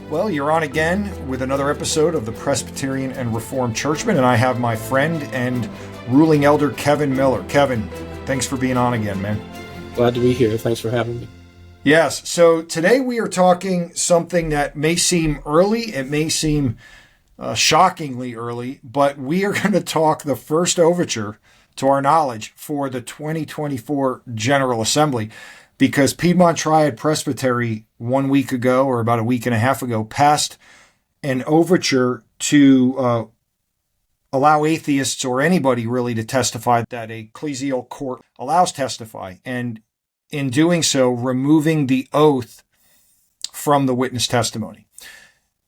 Well, you're on again with another episode of the Presbyterian and Reformed Churchman, and I have my friend and ruling elder, Kevin Miller. Kevin, thanks for being on again, man. Glad to be here. Thanks for having me. Yes, so today we are talking something that may seem early, it may seem shockingly early, but we are going to talk the first overture, to our knowledge, for the 2024 General Assembly. Because Piedmont Triad Presbytery 1 week ago, or about a week and a half ago, passed an overture to allow atheists or anybody really to testify that a ecclesial court allows testify. And in doing so, removing the oath from the witness testimony.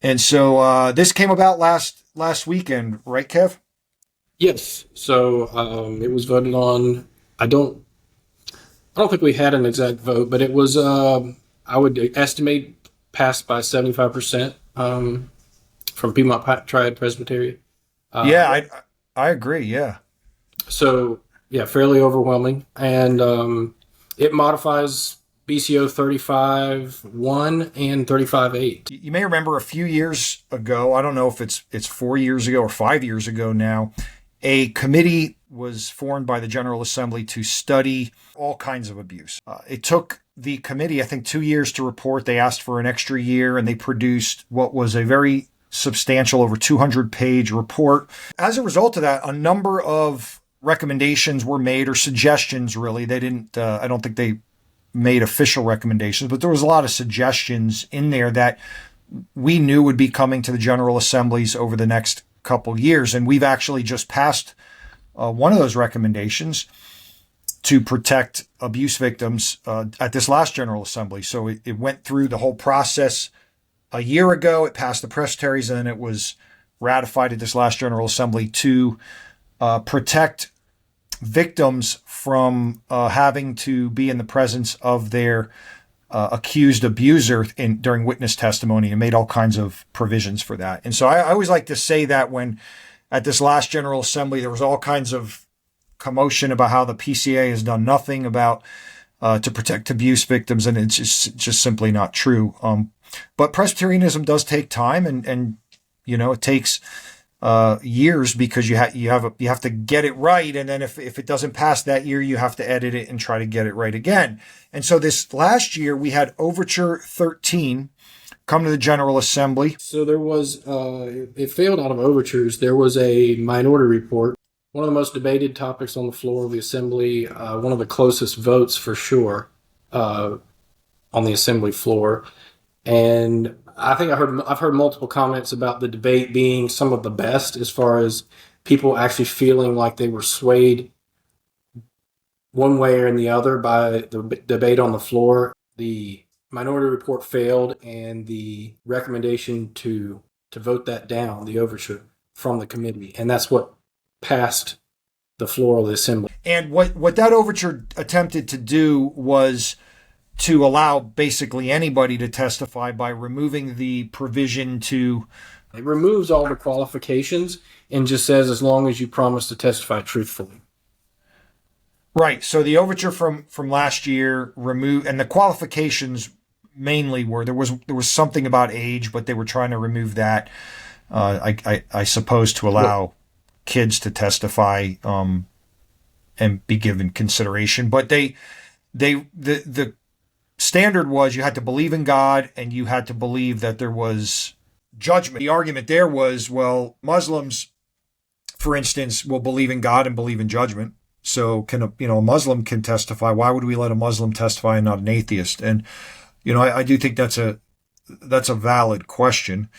And so this came about last weekend, right, Kev? Yes. So it was voted on. I don't think we had an exact vote, but it was, I would estimate, passed by 75% from Piedmont Triad Presbytery. I agree, yeah. So, yeah, fairly overwhelming. And it modifies BCO 35.1 and 35.8. You may remember a few years ago, I don't know if it's 4 years ago or 5 years ago now, a committee was formed by the General Assembly to study all kinds of abuse. It took the committee, I think, 2 years to report. They asked for an extra year, and they produced what was a very substantial, over 200-page report. As a result of that, a number of recommendations were made, or suggestions, really. They didn't, I don't think they made official recommendations, but there was a lot of suggestions in there that we knew would be coming to the General Assemblies over the next couple years. And we've actually just passed one of those recommendations to protect abuse victims at this last General Assembly. So it went through the whole process a year ago. It passed the presbyteries, and then it was ratified at this last General Assembly to protect victims from having to be in the presence of their accused abuser during witness testimony, and made all kinds of provisions for that. And so I always like to say that when at this last General Assembly, there was all kinds of commotion about how the PCA has done nothing about to protect abuse victims, and it's just simply not true. But Presbyterianism does take time, and you know, it takes years, because you have to get it right, and then if it doesn't pass that year, you have to edit it and try to get it right again. And so this last year we had Overture 13 come to the General Assembly. So there was it failed out of overtures. There was a minority report, one of the most debated topics on the floor of the Assembly, one of the closest votes for sure on the Assembly floor. And I think I've heard multiple comments about the debate being some of the best, as far as people actually feeling like they were swayed one way or the other by the debate on the floor. The minority report failed, and the recommendation to vote that down, the overture from the committee, and that's what passed the floor of the Assembly. And what that overture attempted to do was to allow basically anybody to testify by removing the provision to... It removes all the qualifications and just says, as long as you promise to testify truthfully. Right. So the overture from last year removed, and the qualifications mainly were, there was something about age, but they were trying to remove that, I suppose, to allow kids to testify and be given consideration. But the standard was you had to believe in God, and you had to believe that there was judgment. The argument there was, well, Muslims, for instance, will believe in God and believe in judgment. So a Muslim can testify. Why would we let a Muslim testify and not an atheist? And I do think that's a valid question.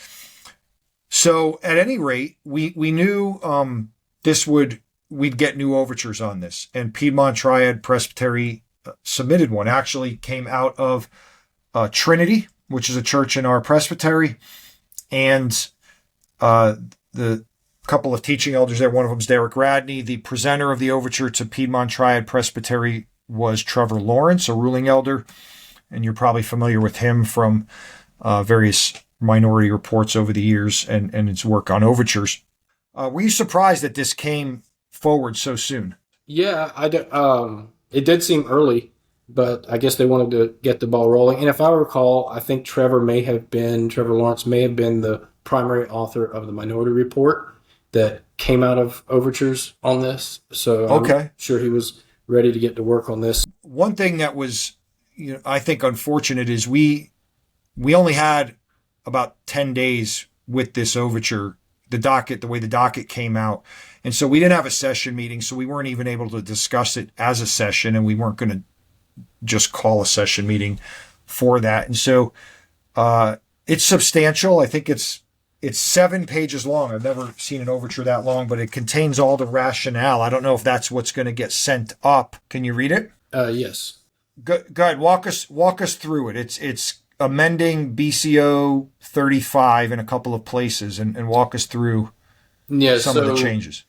So at any rate, we knew we'd get new overtures on this, and Piedmont Triad Presbytery submitted one. Actually came out of Trinity, which is a church in our presbytery, and the couple of teaching elders there. One of them is Derek Radney. The presenter of the overture to Piedmont Triad Presbytery was Trevor Lawrence, a ruling elder, and you're probably familiar with him from various minority reports over the years and his work on overtures. Were you surprised that this came forward so soon? Yeah, it did seem early. but I guess they wanted to get the ball rolling. And if I recall, I think Trevor Lawrence may have been the primary author of the Minority Report that came out of Overtures on this. So I'm sure he was ready to get to work on this. One thing that was, I think unfortunate is we only had about 10 days with this overture, the way the docket came out. And so we didn't have a session meeting, so we weren't even able to discuss it as a session, and we weren't going to just call a session meeting for that. And so it's substantial. I think it's 7 pages long. I've never seen an overture that long, but it contains all the rationale. I don't know if that's what's going to get sent up. Can you read it? Yes. Go ahead. Walk us through it. It's amending BCO 35 in a couple of places, and walk us through some of the changes.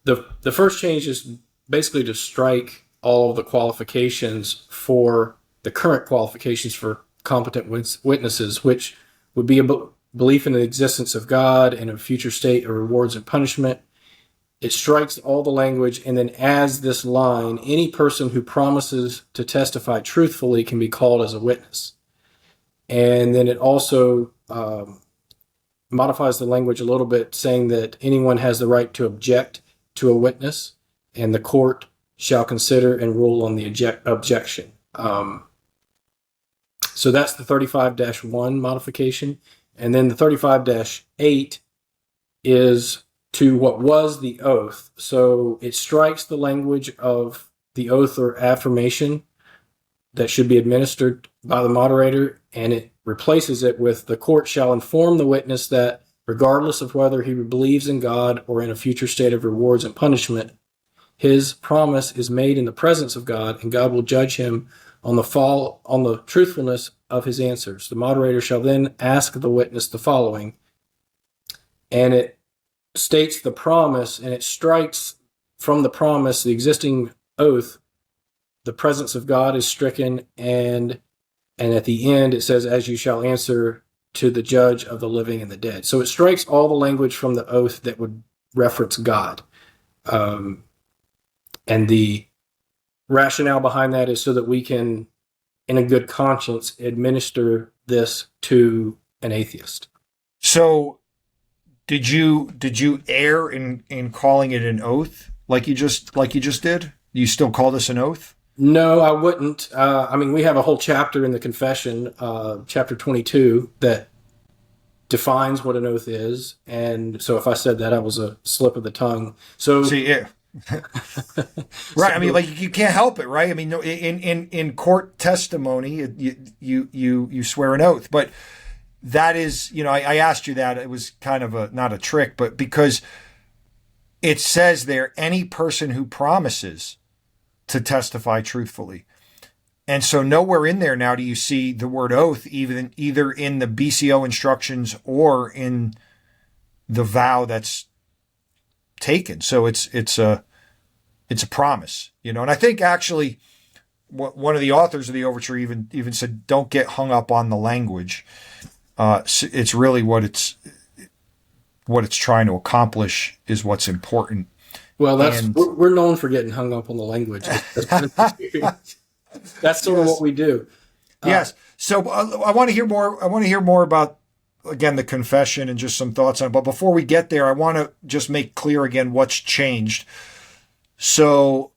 The first change is basically to strike all of the qualifications for the current qualifications for competent witnesses, which would be a belief in the existence of God and a future state of rewards and punishment. It strikes all the language and then adds this line: any person who promises to testify truthfully can be called as a witness. And then it also modifies the language a little bit, saying that anyone has the right to object to a witness, and the court shall consider and rule on the objection. So that's the 35-1 modification. And then the 35-8 is to what was the oath. So it strikes the language of the oath or affirmation that should be administered by the moderator, and it replaces it with the court shall inform the witness that regardless of whether he believes in God or in a future state of rewards and punishment, his promise is made in the presence of God, and God will judge him on the truthfulness of his answers. The moderator shall then ask the witness the following, and it states the promise, and it strikes from the promise the existing oath. The presence of God is stricken, and at the end it says, as you shall answer to the judge of the living and the dead. So it strikes all the language from the oath that would reference God. And the rationale behind that is so that we can, in a good conscience, administer this to an atheist. So did you err in calling it an oath like you just did? You still call this an oath? No, I wouldn't. We have a whole chapter in the confession, chapter 22, that defines what an oath is. And so if I said that, I was a slip of the tongue. So see, yeah. Right. You can't help it, right? In court testimony, you swear an oath, but that is, I asked you that. It was kind of not a trick, but because it says there, any person who promises to testify truthfully. And so nowhere in there now do you see the word oath, either in the BCO instructions or in the vow that's taken. So it's a promise, and I think actually one of the authors of the overture even said, don't get hung up on the language. It's really what it's trying to accomplish is what's important. Well, we're known for getting hung up on the language. That's sort of what we do. Yes. So I want to hear more. I want to hear more about, again, the confession and just some thoughts on it. But before we get there, I want to just make clear again what's changed. So,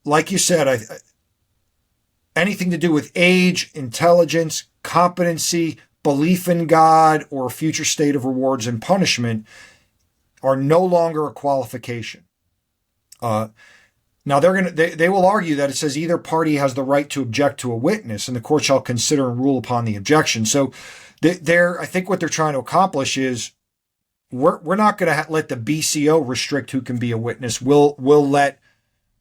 like you said, anything to do with age, intelligence, competency, belief in God, or a future state of rewards and punishment are no longer a qualification. Now they will argue that it says either party has the right to object to a witness, and the court shall consider and rule upon the objection. So, I think what they're trying to accomplish is we're not going to let the BCO restrict who can be a witness. We'll let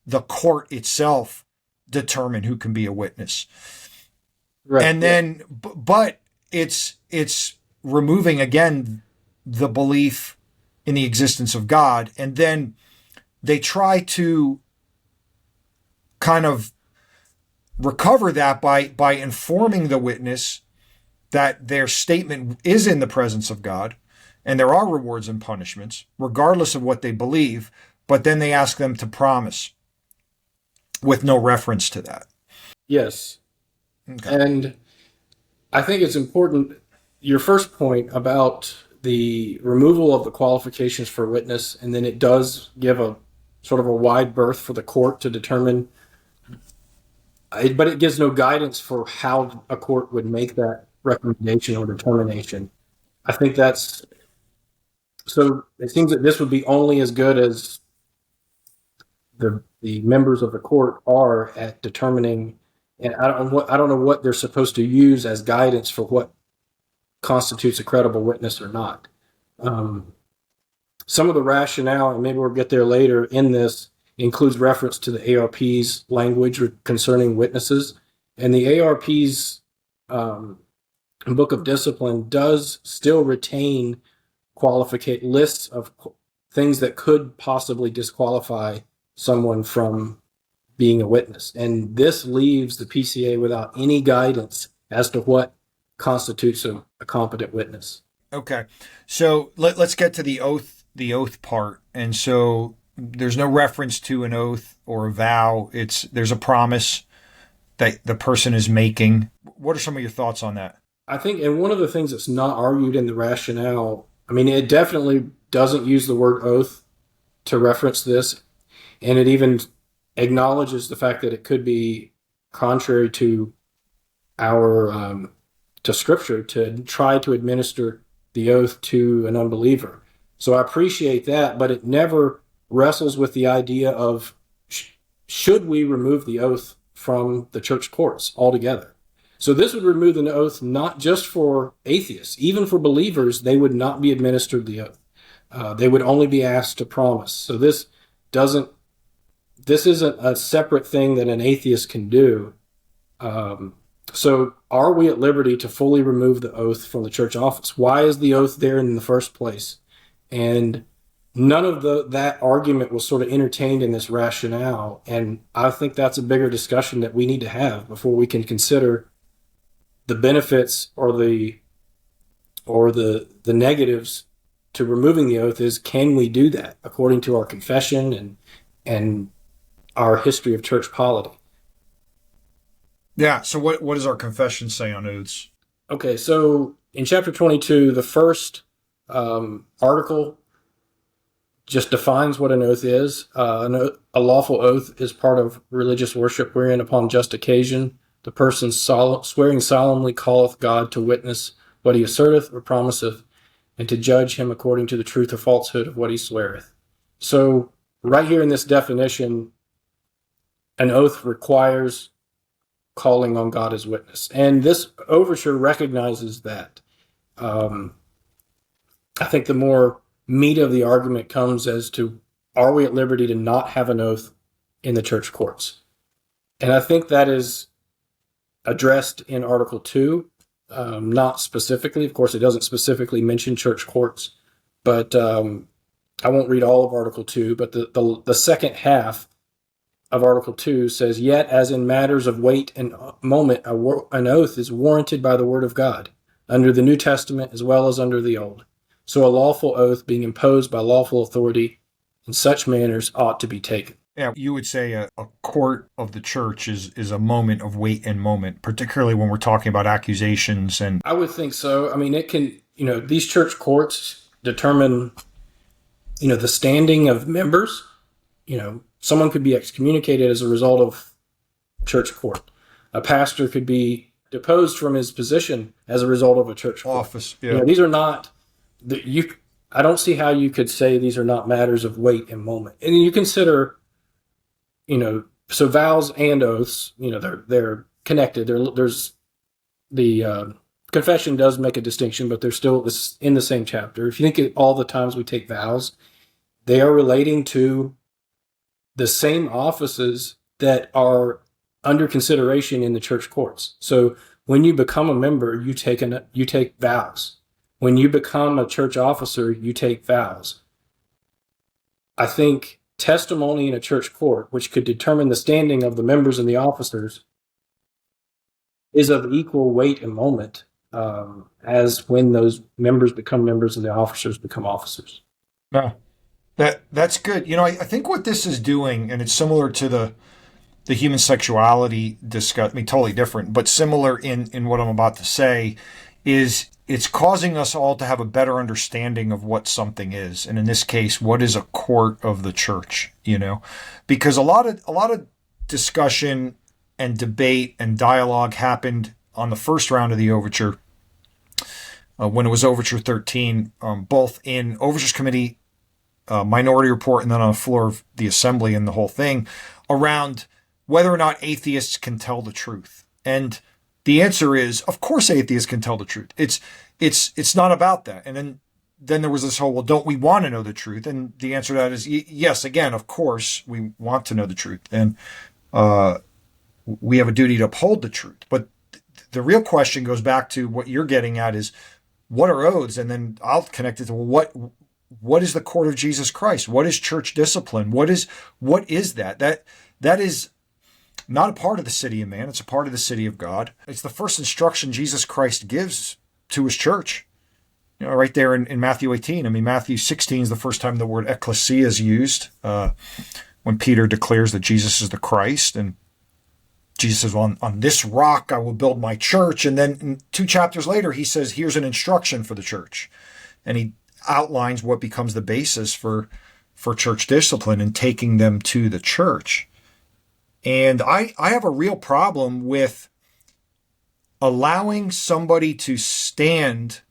the court itself determine who can be a witness. Right. And then, but it's removing again the belief in the existence of God, and then they try to kind of recover that by informing the witness that their statement is in the presence of God and there are rewards and punishments, regardless of what they believe, but then they ask them to promise with no reference to that. Yes. Okay. And I think it's important, your first point about the removal of the qualifications for witness, and then it does give a sort of a wide berth for the court to determine, but it gives no guidance for how a court would make that recommendation or determination. I think that's, so it seems that this would be only as good as the members of the court are at determining, and I don't know what they're supposed to use as guidance for what constitutes a credible witness or not. Some of the rationale, and maybe we'll get there later in this, includes reference to the ARP's language concerning witnesses. And the ARP's Book of Discipline does still retain lists of things that could possibly disqualify someone from being a witness. And this leaves the PCA without any guidance as to what constitutes a competent witness. Okay. So let's get to the oath part. And so there's no reference to an oath or a vow. There's a promise that the person is making. What are some of your thoughts on that? I think, and one of the things that's not argued in the rationale, I mean, it definitely doesn't use the word oath to reference this. And it even acknowledges the fact that it could be contrary to our, to Scripture to try to administer the oath to an unbeliever. So I appreciate that, but it never wrestles with the idea of should we remove the oath from the church courts altogether. So this would remove an oath not just for atheists, even for believers, they would not be administered the oath. They would only be asked to promise. So this isn't a separate thing that an atheist can do. So are we at liberty to fully remove the oath from the church office? Why is the oath there in the first place? And none of that argument was sort of entertained in this rationale. And I think that's a bigger discussion that we need to have before we can consider the benefits or the negatives to removing the oath. Is, can we do that according to our confession and our history of church polity? Yeah. So what does our confession say on oaths? Okay. So in chapter 22, the first article just defines what an oath is. A lawful oath is part of religious worship wherein upon just occasion the person swearing solemnly calleth God to witness what he asserteth or promiseth, and to judge him according to the truth or falsehood of what he sweareth. So right here in this definition, an oath requires calling on God as witness. And this overture recognizes that. I think the more meat of the argument comes as to, are we at liberty to not have an oath in the church courts? And I think that is addressed in Article 2, not specifically. Of course, it doesn't specifically mention church courts, but I won't read all of Article 2, but the second half of Article 2 says, yet as in matters of weight and moment, an oath is warranted by the word of God, under the New Testament as well as under the Old. So a lawful oath being imposed by lawful authority in such manners ought to be taken. Yeah, you would say a court of the church is a moment of weight and moment, particularly when we're talking about accusations. And I would think so. I mean, it can, these church courts determine, the standing of members. Someone could be excommunicated as a result of church court. A pastor could be deposed from his position as a result of a church court. Office. Yeah. These are not, I don't see how you could say these are not matters of weight and moment. And you consider, so vows and oaths, they're connected. There's the confession does make a distinction, but they're still in the same chapter. If you think of all the times we take vows, they are relating to the same offices that are under consideration in the church courts. So when you become a member, you take vows. When you become a church officer, you take vows. I think testimony in a church court, which could determine the standing of the members and the officers, is of equal weight and moment as when those members become members and the officers become officers. No, that's good. I think what this is doing, and it's similar to the human sexuality discuss, I mean, totally different, but similar in what I'm about to say, is it's causing us all to have a better understanding of what something is. And in this case, what is a court of the church, because a lot of discussion and debate and dialogue happened on the first round of the overture, when it was Overture 13, both in Overtures Committee, Minority Report, and then on the floor of the Assembly and the whole thing, around whether or not atheists can tell the truth. And the answer is, of course, atheists can tell the truth. It's not about that. And then there was this whole, well, don't we want to know the truth? And the answer to that is yes. Again, of course, we want to know the truth, and we have a duty to uphold the truth. But the real question goes back to what you're getting at: is what are oaths? And then I'll connect it to what is the court of Jesus Christ? What is church discipline? What is that? That is not a part of the city of man. It's a part of the city of God. It's the first instruction Jesus Christ gives to his church. Right there in Matthew 18. I mean, Matthew 16 is the first time the word ecclesia is used, when Peter declares that Jesus is the Christ. And Jesus says, well, on this rock I will build my church. And then 2 chapters later, he says, here's an instruction for the church. And he outlines what becomes the basis for church discipline and taking them to the church. And I have a real problem with allowing somebody to stand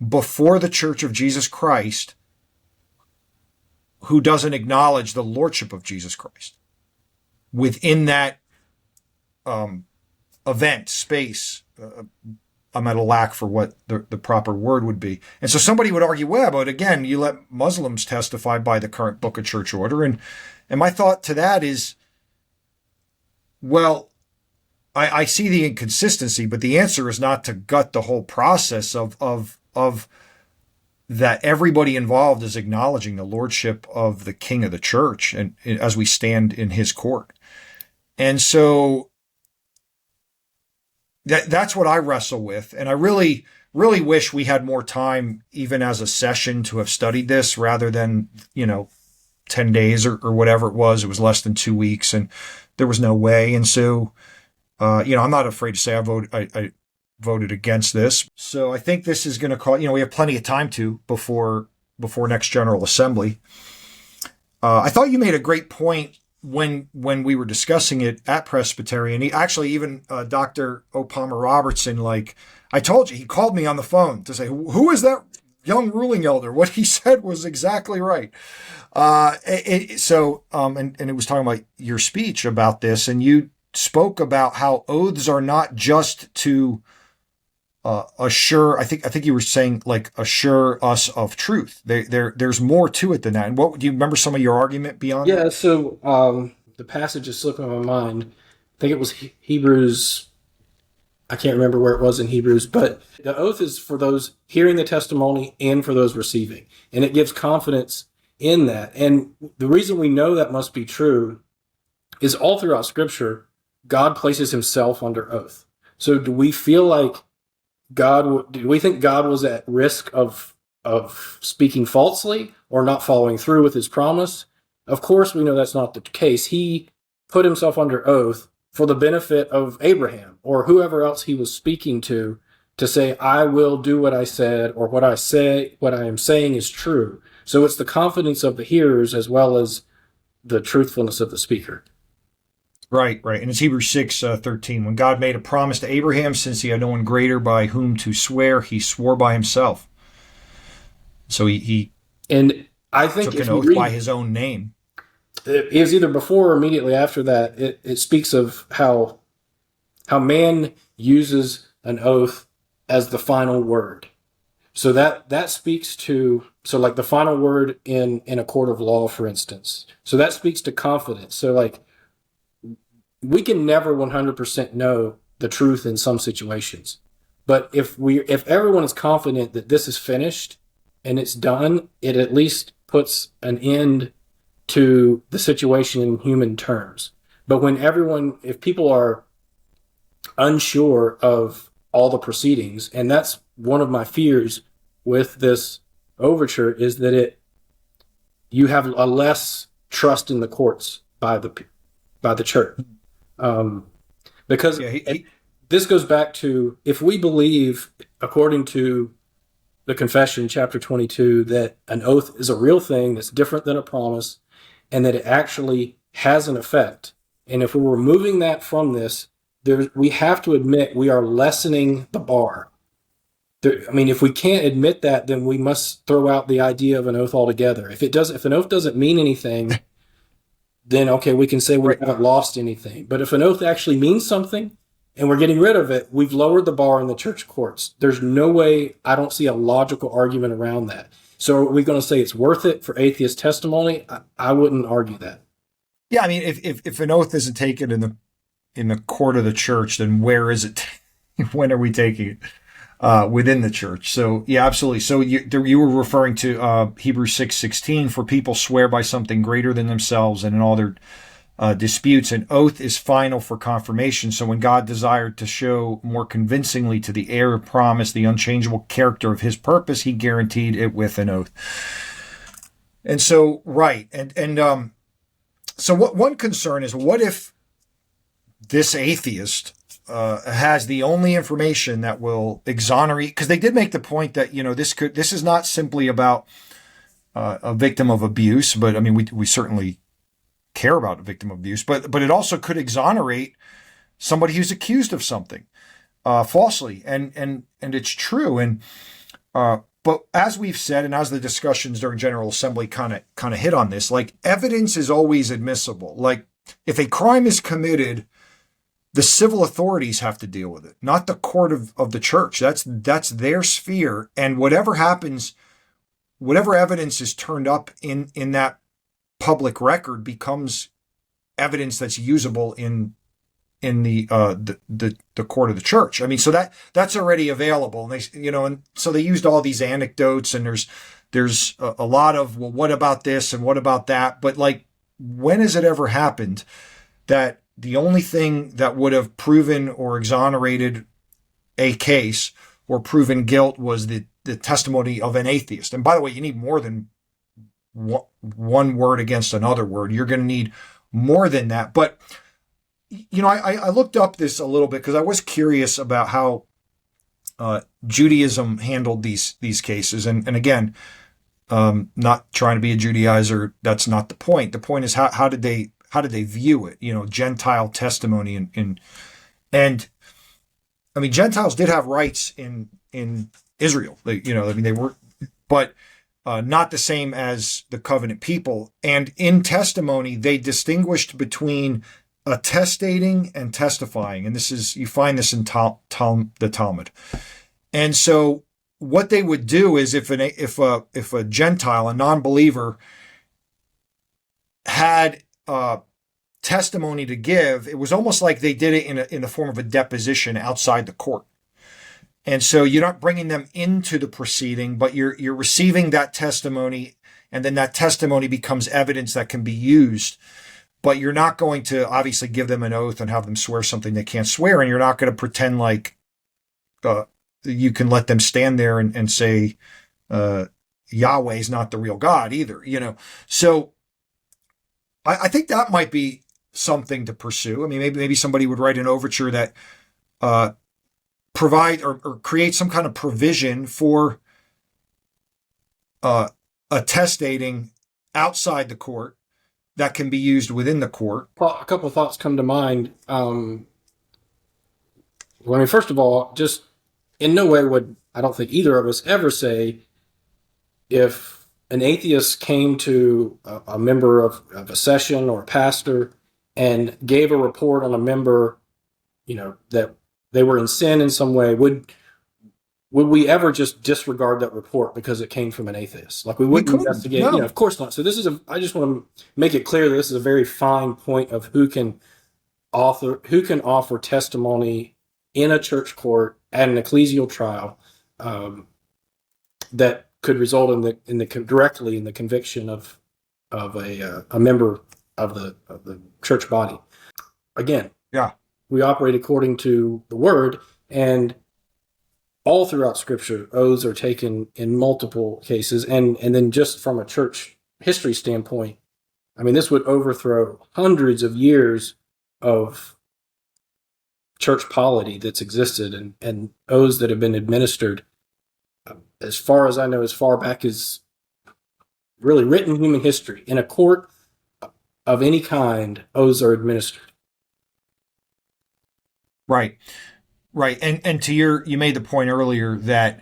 before the Church of Jesus Christ who doesn't acknowledge the lordship of Jesus Christ within that event space. I'm at a lack for what the proper word would be. And so somebody would argue, well, but again, you let Muslims testify by the current book of church order. And my thought to that is, well, I see the inconsistency, but the answer is not to gut the whole process of that everybody involved is acknowledging the lordship of the King of the church, and as we stand in his court. And so that's what I wrestle with. And I really, really wish we had more time, even as a session, to have studied this rather than, 10 days or whatever it was. It was less than 2 weeks, and there was no way. And so, I'm not afraid to say I voted against this. So I think this is going to call, we have plenty of time before next General Assembly. I thought you made a great point when we were discussing it at Presbytery, and he actually, even Dr. O. Palmer Robertson, I told you, he called me on the phone to say, who is that young ruling elder? What he said was exactly right. And it was talking about your speech about this, and you spoke about how oaths are not just to assure. I think you were saying assure us of truth. There's more to it than that. And what do you remember some of your argument beyond? Yeah. That? So the passage is slipping my mind. I think it was Hebrews. I can't remember where it was in Hebrews, but the oath is for those hearing the testimony and for those receiving, and it gives confidence in that. And the reason we know that must be true is all throughout Scripture, God places himself under oath. So do we feel like do we think God was at risk of speaking falsely or not following through with his promise? Of course, we know that's not the case. He put himself under oath for the benefit of Abraham or whoever else he was speaking to say, I will do what I said, or what I am saying is true. So it's the confidence of the hearers as well as the truthfulness of the speaker. Right. And it's Hebrews 6:13. When God made a promise to Abraham, since he had no one greater by whom to swear, he swore by himself. So he and I think took an oath by his own name. It was either before or immediately after that. It speaks of how man uses an oath as the final word. So that speaks to, the final word in a court of law, for instance. So that speaks to confidence. So we can never 100% know the truth in some situations. But if everyone is confident that this is finished and it's done, it at least puts an end to the situation in human terms. But if people are unsure of all the proceedings, and that's one of my fears with this overture, is that you have a less trust in the courts by the by the church. Because this goes back to, if we believe, according to the confession, chapter 22, that an oath is a real thing that's different than a promise, and that it actually has an effect. And if we're removing that from this, we have to admit we are lessening the bar. If we can't admit that, then we must throw out the idea of an oath altogether. If an oath doesn't mean anything, then okay, we can say we haven't lost anything. But if an oath actually means something and we're getting rid of it, we've lowered the bar in the church courts. There's no way, I don't see a logical argument around that. So are we going to say it's worth it for atheist testimony? I wouldn't argue that. Yeah, if an oath isn't taken in the court of the church, then where is it? When are we taking it? Within the church. So yeah, absolutely. So you were referring to Hebrews 6:16, for people swear by something greater than themselves, and in all their disputes, an oath is final for confirmation. So when God desired to show more convincingly to the heir of promise the unchangeable character of his purpose, he guaranteed it with an oath. And so, right. So what one concern is, what if this atheist has the only information that will exonerate? Because they did make the point that, this is not simply about a victim of abuse, but we certainly care about a victim of abuse, but it also could exonerate somebody who's accused of something falsely, and it's true. And but as we've said, and as the discussions during General Assembly kind of hit on this, like, evidence is always admissible. Like, if a crime is committed, the civil authorities have to deal with it, not the court of the church. That's their sphere. And whatever happens, whatever evidence is turned up in that public record becomes evidence that's usable in the court of the church. So that's already available. And and so they used all these anecdotes, and there's a lot of, well, what about this and what about that? But like, when has it ever happened that the only thing that would have proven or exonerated a case or proven guilt was the testimony of an atheist? And by the way, you need more than one word against another word. You're going to need more than that. But, I looked up this a little bit because I was curious about how Judaism handled these cases. And again, not trying to be a Judaizer. That's not the point. The point is, how did they view it? Gentile testimony and Gentiles did have rights in Israel. They were, but not the same as the covenant people. And in testimony, they distinguished between attestating and testifying. And you find this in the Talmud. And so what they would do is, if a Gentile, a non-believer, had testimony to give, it was almost like they did it in the form of a deposition outside the court. And so you're not bringing them into the proceeding, but you're receiving that testimony, and then that testimony becomes evidence that can be used. But you're not going to obviously give them an oath and have them swear something they can't swear, and you're not going to pretend like you can let them stand there and say Yahweh is not the real God either. So I think that might be something to pursue. Maybe somebody would write an overture that provide or create some kind of provision for attestating outside the court that can be used within the court. A couple of thoughts come to mind. First of all, just in no way would, I don't think either of us ever say, if an atheist came to a member of a session or a pastor and gave a report on a member, that they were in sin in some way, would we ever just disregard that report because it came from an atheist? Like, we wouldn't investigate. No. Of course not. So I just want to make it clear that this is a very fine point of who can offer testimony in a church court at an ecclesial trial that could result directly in the conviction of a member of the church body. Again, yeah, we operate according to the word, and all throughout Scripture, oaths are taken in multiple cases, and then just from a church history standpoint, I mean, this would overthrow hundreds of years of church polity that's existed and oaths that have been administered, as far as I know, as far back as really written human history. In a court of any kind, oaths are administered. Right. Right. And you made the point earlier that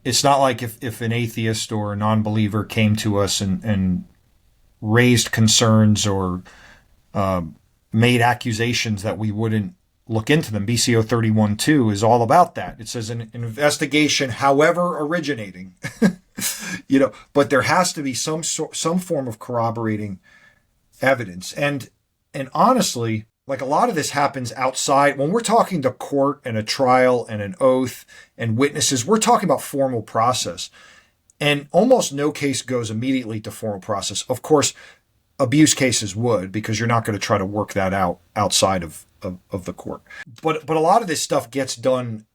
it's not like if an atheist or a non-believer came to us and raised concerns or made accusations that we wouldn't look into them. BCO 31.2 is all about that. It says an investigation, however originating, but there has to be some form of corroborating evidence. And honestly, like a lot of this happens outside. When we're talking to court and a trial and an oath and witnesses, we're talking about formal process. And almost no case goes immediately to formal process. Of course, abuse cases would, because you're not going to try to work that out outside of the court. But a lot of this stuff gets done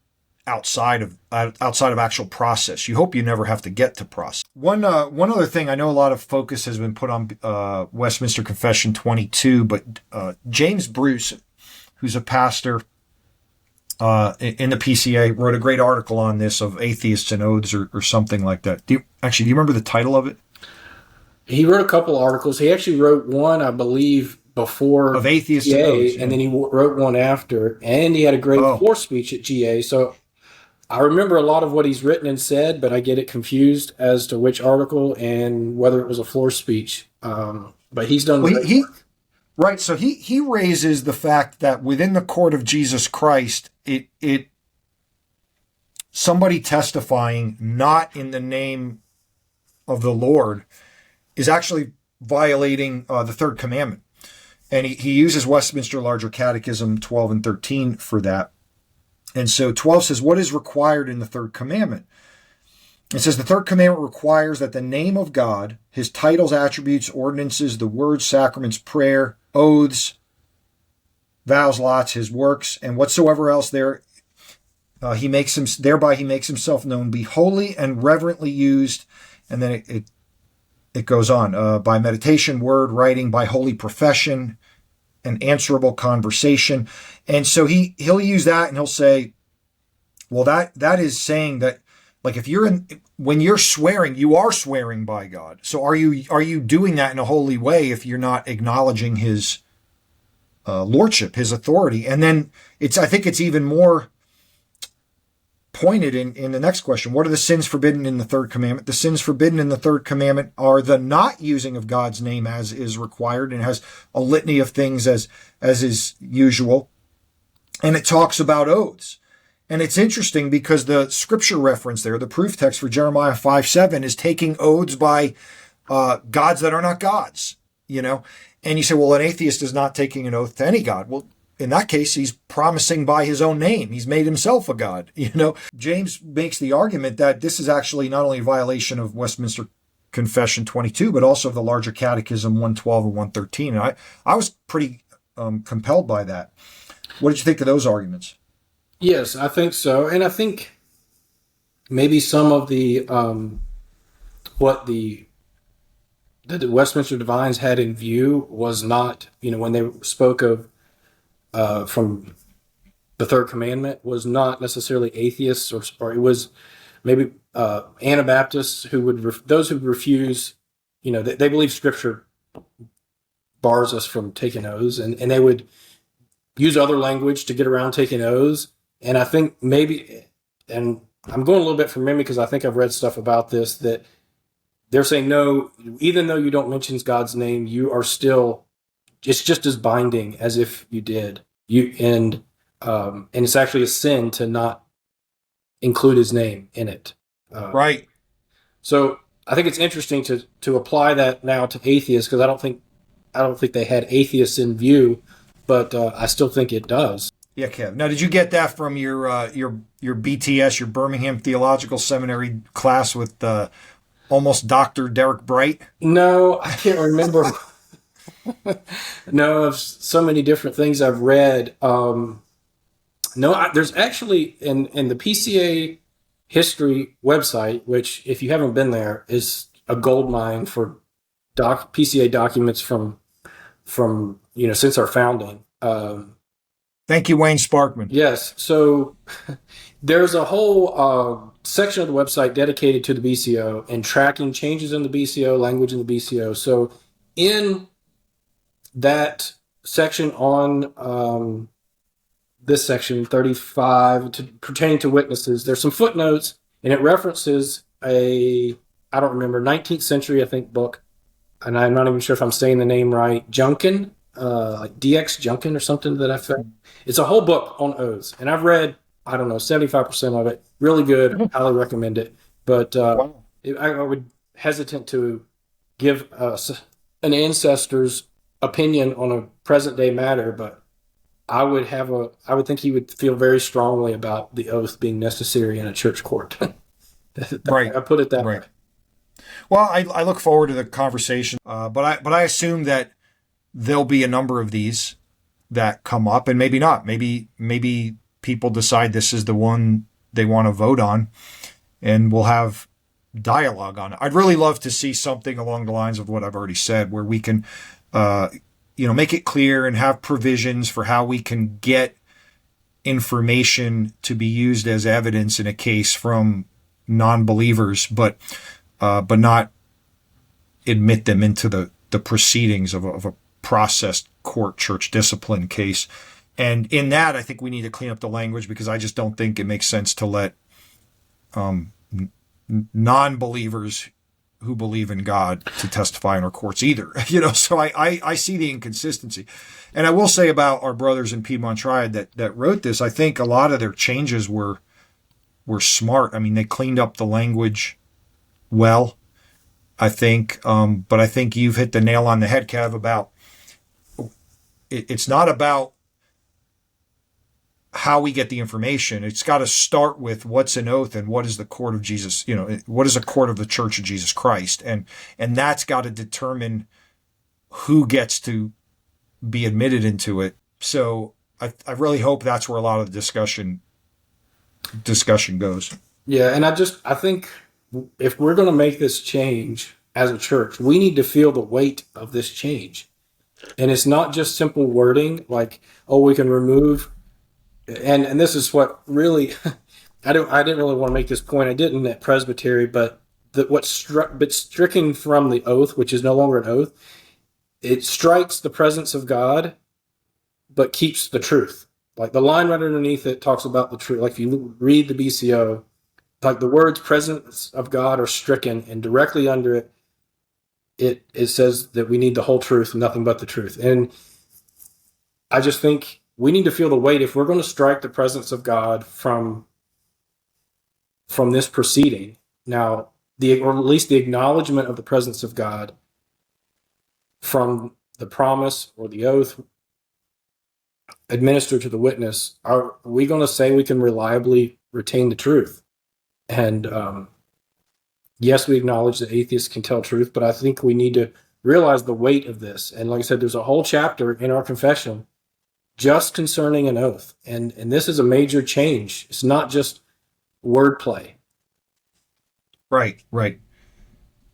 outside of actual process. You hope you never have to get to process. One other thing, I know a lot of focus has been put on Westminster Confession 22, but James Bruce, who's a pastor in the PCA, wrote a great article on this of Atheists and Oaths or something like that. Do you remember the title of it? He wrote a couple articles. He actually wrote one, I believe, before of Atheists GA, and Oaths, yeah. And then he wrote one after, and he had a great floor speech at GA. So I remember a lot of what he's written and said, but I get it confused as to which article and whether it was a floor speech. But he's done great work. Right. So he raises the fact that within the court of Jesus Christ, it somebody testifying not in the name of the Lord is actually violating the third commandment. And he uses Westminster Larger Catechism 12 and 13 for that. And so 12 says, what is required in the third commandment? It says the third commandment requires that the name of God, his titles, attributes, ordinances, the words, sacraments, prayer, oaths, vows, lots, his works, and whatsoever else he makes himself known, be holy and reverently used. And then it goes on, by meditation, word, writing, by holy profession, and answerable conversation. And so he'll use that and he'll say, well, that is saying that, like, if when you're swearing, you are swearing by God. So are you doing that in a holy way if you're not acknowledging his lordship, his authority? And then I think it's even more pointed in the next question. What are the sins forbidden in the third commandment? The sins forbidden in the third commandment are the not using of God's name as is required, and has a litany of things as is usual. And it talks about oaths. And it's interesting because the scripture reference there, the proof text for Jeremiah 5:7, is taking oaths by gods that are not gods, And you say, well, an atheist is not taking an oath to any god. Well, in that case, he's promising by his own name. He's made himself a god, James makes the argument that this is actually not only a violation of Westminster Confession 22, but also of the Larger Catechism 112 and 113. And I was pretty compelled by that. What did you think of those arguments? Yes, I think so. And I think maybe some of the what the Westminster Divines had in view was not, when they spoke of from the third commandment, was not necessarily atheists, or it was maybe Anabaptists those who refuse, they believe Scripture bars us from taking oaths, and they would use other language to get around taking oaths. And I think maybe, and I'm going a little bit from memory because I think I've read stuff about this, that they're saying, no, even though you don't mention God's name, you are still, it's just as binding as if you did. And it's actually a sin to not include his name in it. Right. So I think it's interesting to apply that now to atheists, because I don't think they had atheists in view, but I still think it does. Yeah, Kev. Now, did you get that from your BTS, your Birmingham Theological Seminary class with almost Dr. Derek Bright? No, I can't remember. No, of so many different things I've read. There's actually in the PCA history website, which, if you haven't been there, is a gold mine for PCA documents from since our founding. Thank you, Wayne Sparkman. Yes. So there's a whole section of the website dedicated to the BCO and tracking changes in the BCO, language in the BCO. So in that section on this section 35 pertaining to witnesses, there's some footnotes, and it references I don't remember, 19th century, I think, book, and I'm not even sure if I'm saying the name right, Junkin, like DX Junkin or something that I found. It's a whole book on oaths, and I've read, I don't know, 75% of it. Really good. Highly recommend it. But I would hesitant to give an ancestor's opinion on a present day matter, but I would think he would feel very strongly about the oath being necessary in a church court. Right. I put it that way. Well, I look forward to the conversation, but I assume that there'll be a number of these that come up, and maybe not. Maybe people decide this is the one they want to vote on, and we'll have dialogue on it. I'd really love to see something along the lines of what I've already said, where we can, make it clear and have provisions for how we can get information to be used as evidence in a case from non-believers, but not admit them into the proceedings of a processed court church discipline case. And in that, I think we need to clean up the language, because I just don't think it makes sense to let non-believers who believe in God to testify in our courts either. So I see the inconsistency. And I will say about our brothers in Piedmont Triad that wrote this, I think a lot of their changes were smart. I mean, they cleaned up the language well, I think. But I think you've hit the nail on the head, Kev, about it's not about how we get the information. It's got to start with what's an oath and what is the court of Jesus, what is a court of the Church of Jesus Christ. And that's got to determine who gets to be admitted into it. So I really hope that's where a lot of the discussion goes. Yeah. And I think if we're going to make this change as a church, we need to feel the weight of this change. And it's not just simple wording like, oh, we can remove. And this is what really, I didn't really want to make this point. I didn't at Presbytery, but stricken from the oath, which is no longer an oath, it strikes the presence of God, but keeps the truth. Like the line right underneath it talks about the truth. Like if you read the BCO, like the words presence of God are stricken, and directly under it, it says that we need the whole truth, nothing but the truth. And I just think we need to feel the weight. If we're going to strike the presence of God from this proceeding, now, or at least the acknowledgement of the presence of God from the promise or the oath administered to the witness, are we going to say we can reliably retain the truth? And yes, we acknowledge that atheists can tell truth, but I think we need to realize the weight of this. And like I said, there's a whole chapter in our confession just concerning an oath. And this is a major change. It's not just wordplay. Right.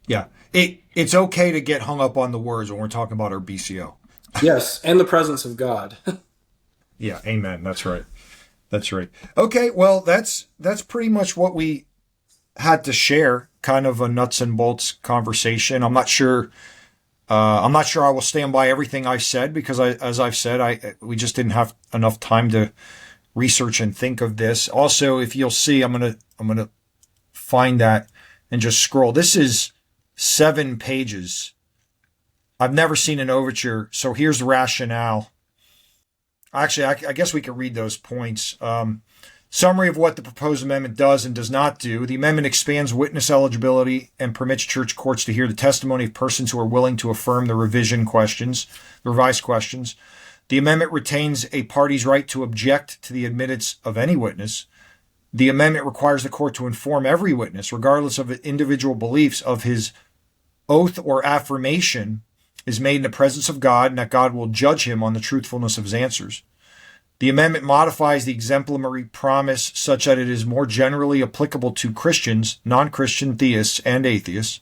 Yeah. It's okay to get hung up on the words when we're talking about our BCO. Yes, and the presence of God. Yeah, amen. That's right. Okay, well, that's pretty much what we had to share, kind of a nuts and bolts conversation. I'm not sure I will stand by everything I said, because as I've said, we just didn't have enough time to research and think of this. Also, if you'll see, I'm gonna find that and just scroll. This is 7 pages. I've never seen an overture, so here's the rationale. Actually, I guess we could read those points. Summary of what the proposed amendment does and does not do. The amendment expands witness eligibility and permits church courts to hear the testimony of persons who are willing to affirm the revised questions. The amendment retains a party's right to object to the admittance of any witness. The amendment requires the court to inform every witness, regardless of individual beliefs, of his oath or affirmation is made in the presence of God, and that God will judge him on the truthfulness of his answers. The amendment modifies the exemplary promise such that it is more generally applicable to Christians, non-Christian theists, and atheists.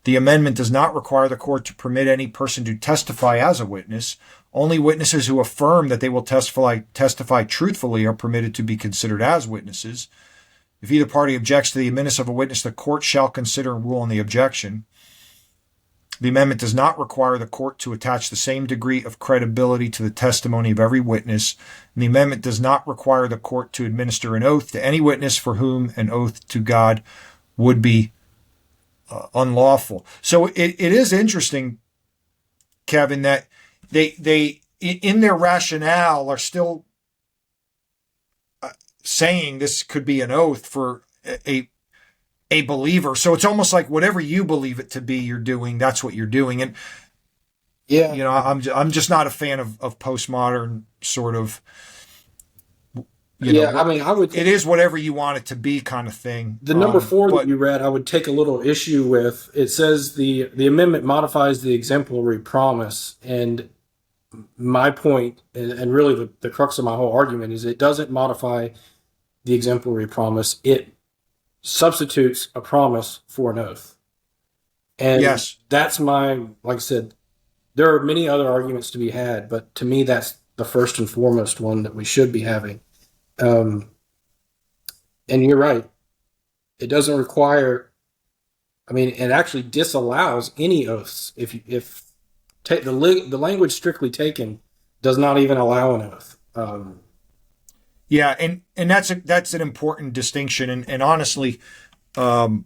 The amendment does not require the court to permit any person to testify as a witness. Only witnesses who affirm that they will testify truthfully are permitted to be considered as witnesses. If either party objects to the admittance of a witness, the court shall consider and rule on the objection. The amendment does not require the court to attach the same degree of credibility to the testimony of every witness. And the amendment does not require the court to administer an oath to any witness for whom an oath to God would be unlawful. So it is interesting, Kevin, that they in their rationale are still saying this could be an oath for a believer. So it's almost like whatever you believe it to be, you're doing. That's what you're doing. And Yeah. you know, I'm just not a fan of postmodern sort of. I mean, I would. It is whatever you want it to be, kind of thing. The number 4 that you read, I would take a little issue with. It says the amendment modifies the exemplary promise, and my point, and really the crux of my whole argument, is it doesn't modify the exemplary promise. It substitutes a promise for an oath. And yes, that's like I said, there are many other arguments to be had, but to me, that's the first and foremost one that we should be having. And you're right. It doesn't require, I mean, it actually disallows any oaths. If the language strictly taken does not even allow an oath. Yeah, and that's an important distinction. And honestly, I've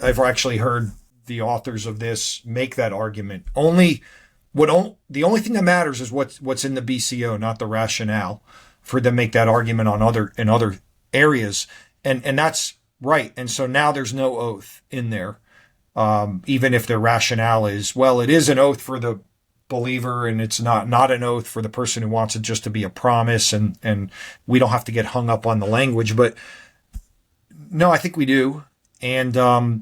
actually heard the authors of this make that argument. The only thing that matters is what's in the BCO, not the rationale, for them to make that argument in other areas, and that's right. And so now there's no oath in there, even if their rationale is, well, it is an oath for the believer, and it's not an oath for the person who wants it just to be a promise, and we don't have to get hung up on the language. But no, I think we do. And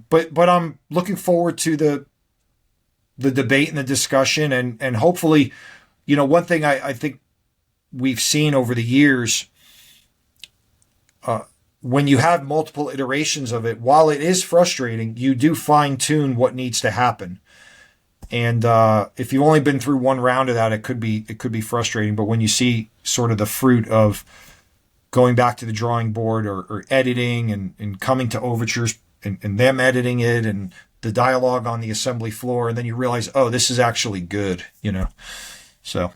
but I'm looking forward to the debate and the discussion, and hopefully, one thing I think we've seen over the years, when you have multiple iterations of it, while it is frustrating, you do fine tune what needs to happen. And if you've only been through one round of that, it could be frustrating. But when you see sort of the fruit of going back to the drawing board or editing and coming to overtures and them editing it and the dialogue on the assembly floor, and then you realize, oh, this is actually good, So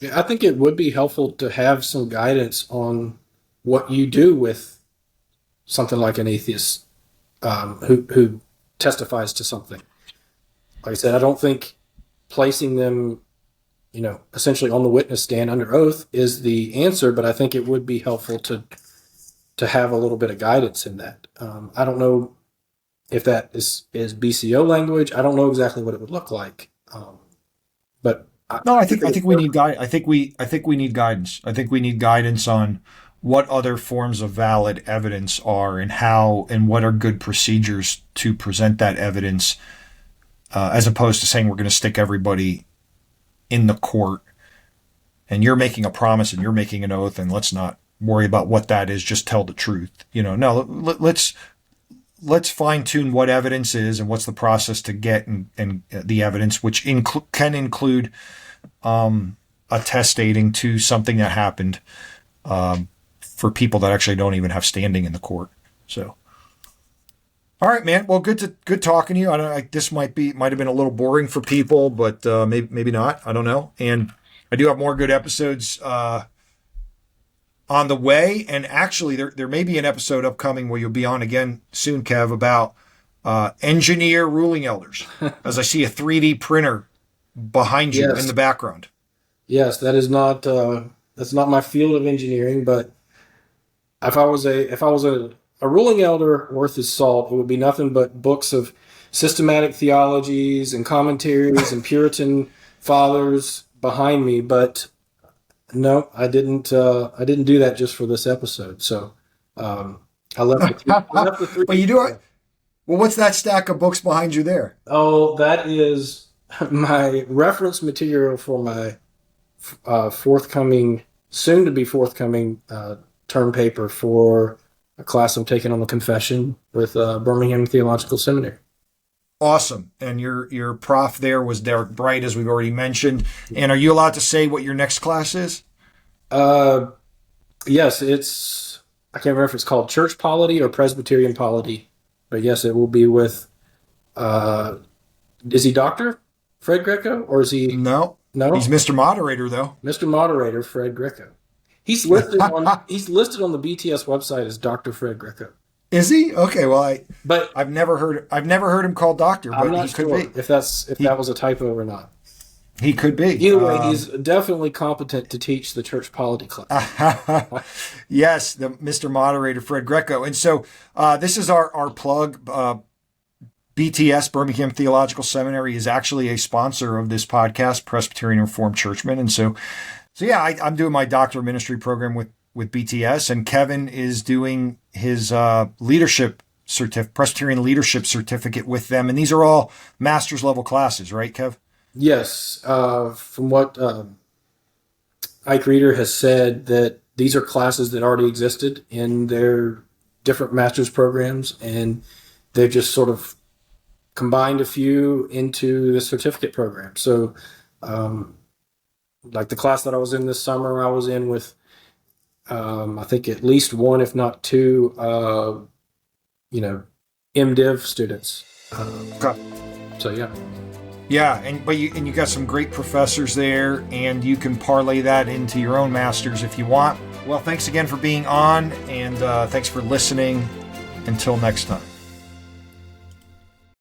yeah, I think it would be helpful to have some guidance on what you do with something like an atheist who testifies to something. Like I said, I don't think placing them, essentially on the witness stand under oath is the answer, but I think it would be helpful to have a little bit of guidance in that. I don't know if that is BCO language. I don't know exactly what it would look like. But I think we need guidance. I think we need guidance. I think we need guidance on what other forms of valid evidence are and how and what are good procedures to present that evidence. As opposed to saying we're going to stick everybody in the court and you're making a promise and you're making an oath, and let's not worry about what that is. Just tell the truth. No, let's fine tune what evidence is and what's the process to get and the evidence, which can include attestating to something that happened for people that actually don't even have standing in the court. So. All right, man. Well, good talking to you. This might have been a little boring for people, but maybe not. I don't know. And I do have more good episodes on the way. And actually, there may be an episode upcoming where you'll be on again soon, Kev, about engineer ruling elders, as I see a 3D printer behind you in the background. Yes, that's not my field of engineering, but if I was a ruling elder worth his salt, it would be nothing but books of systematic theologies and commentaries and Puritan fathers behind me. But no, I didn't do that just for this the So I left the three. But you do it. Well, what's that stack of books behind you there? Oh, that is my reference material for my soon to be forthcoming term paper for a class I'm taking on the confession with Birmingham Theological Seminary. Awesome. And your prof there was Derek Bright, as we've already mentioned. And are you allowed to say what your next class is? Yes, I can't remember if it's called Church Polity or Presbyterian Polity, but yes, it will be with, is he Dr. Fred Greco, or is he? No. He's Mr. Moderator, though. Mr. Moderator, Fred Greco. He's listed on the BTS website as Dr. Fred Greco. Is he? Okay, well, I've never heard him called doctor, but I'm not he could sure be. if that was a typo or not. He could be. Either way, he's definitely competent to teach the church polity class. Yes, the Mr. Moderator, Fred Greco. And so this is our plug. BTS, Birmingham Theological Seminary, is actually a sponsor of this podcast, Presbyterian Reformed Churchmen. And so yeah, I'm doing my Doctor of Ministry program with BTS, and Kevin is doing his Presbyterian Leadership Certificate with them. And these are all master's level classes, right, Kev? Yes. From what Ike Reeder has said, that these are classes that already existed in their different master's programs, and they've just sort of combined a few into the certificate program. So, like the class that I was in this summer, I was in with, I think at least one, if not two, MDiv students. So yeah. Yeah, and you got some great professors there, and you can parlay that into your own masters if you want. Well, thanks again for being on, and thanks for listening. Until next time.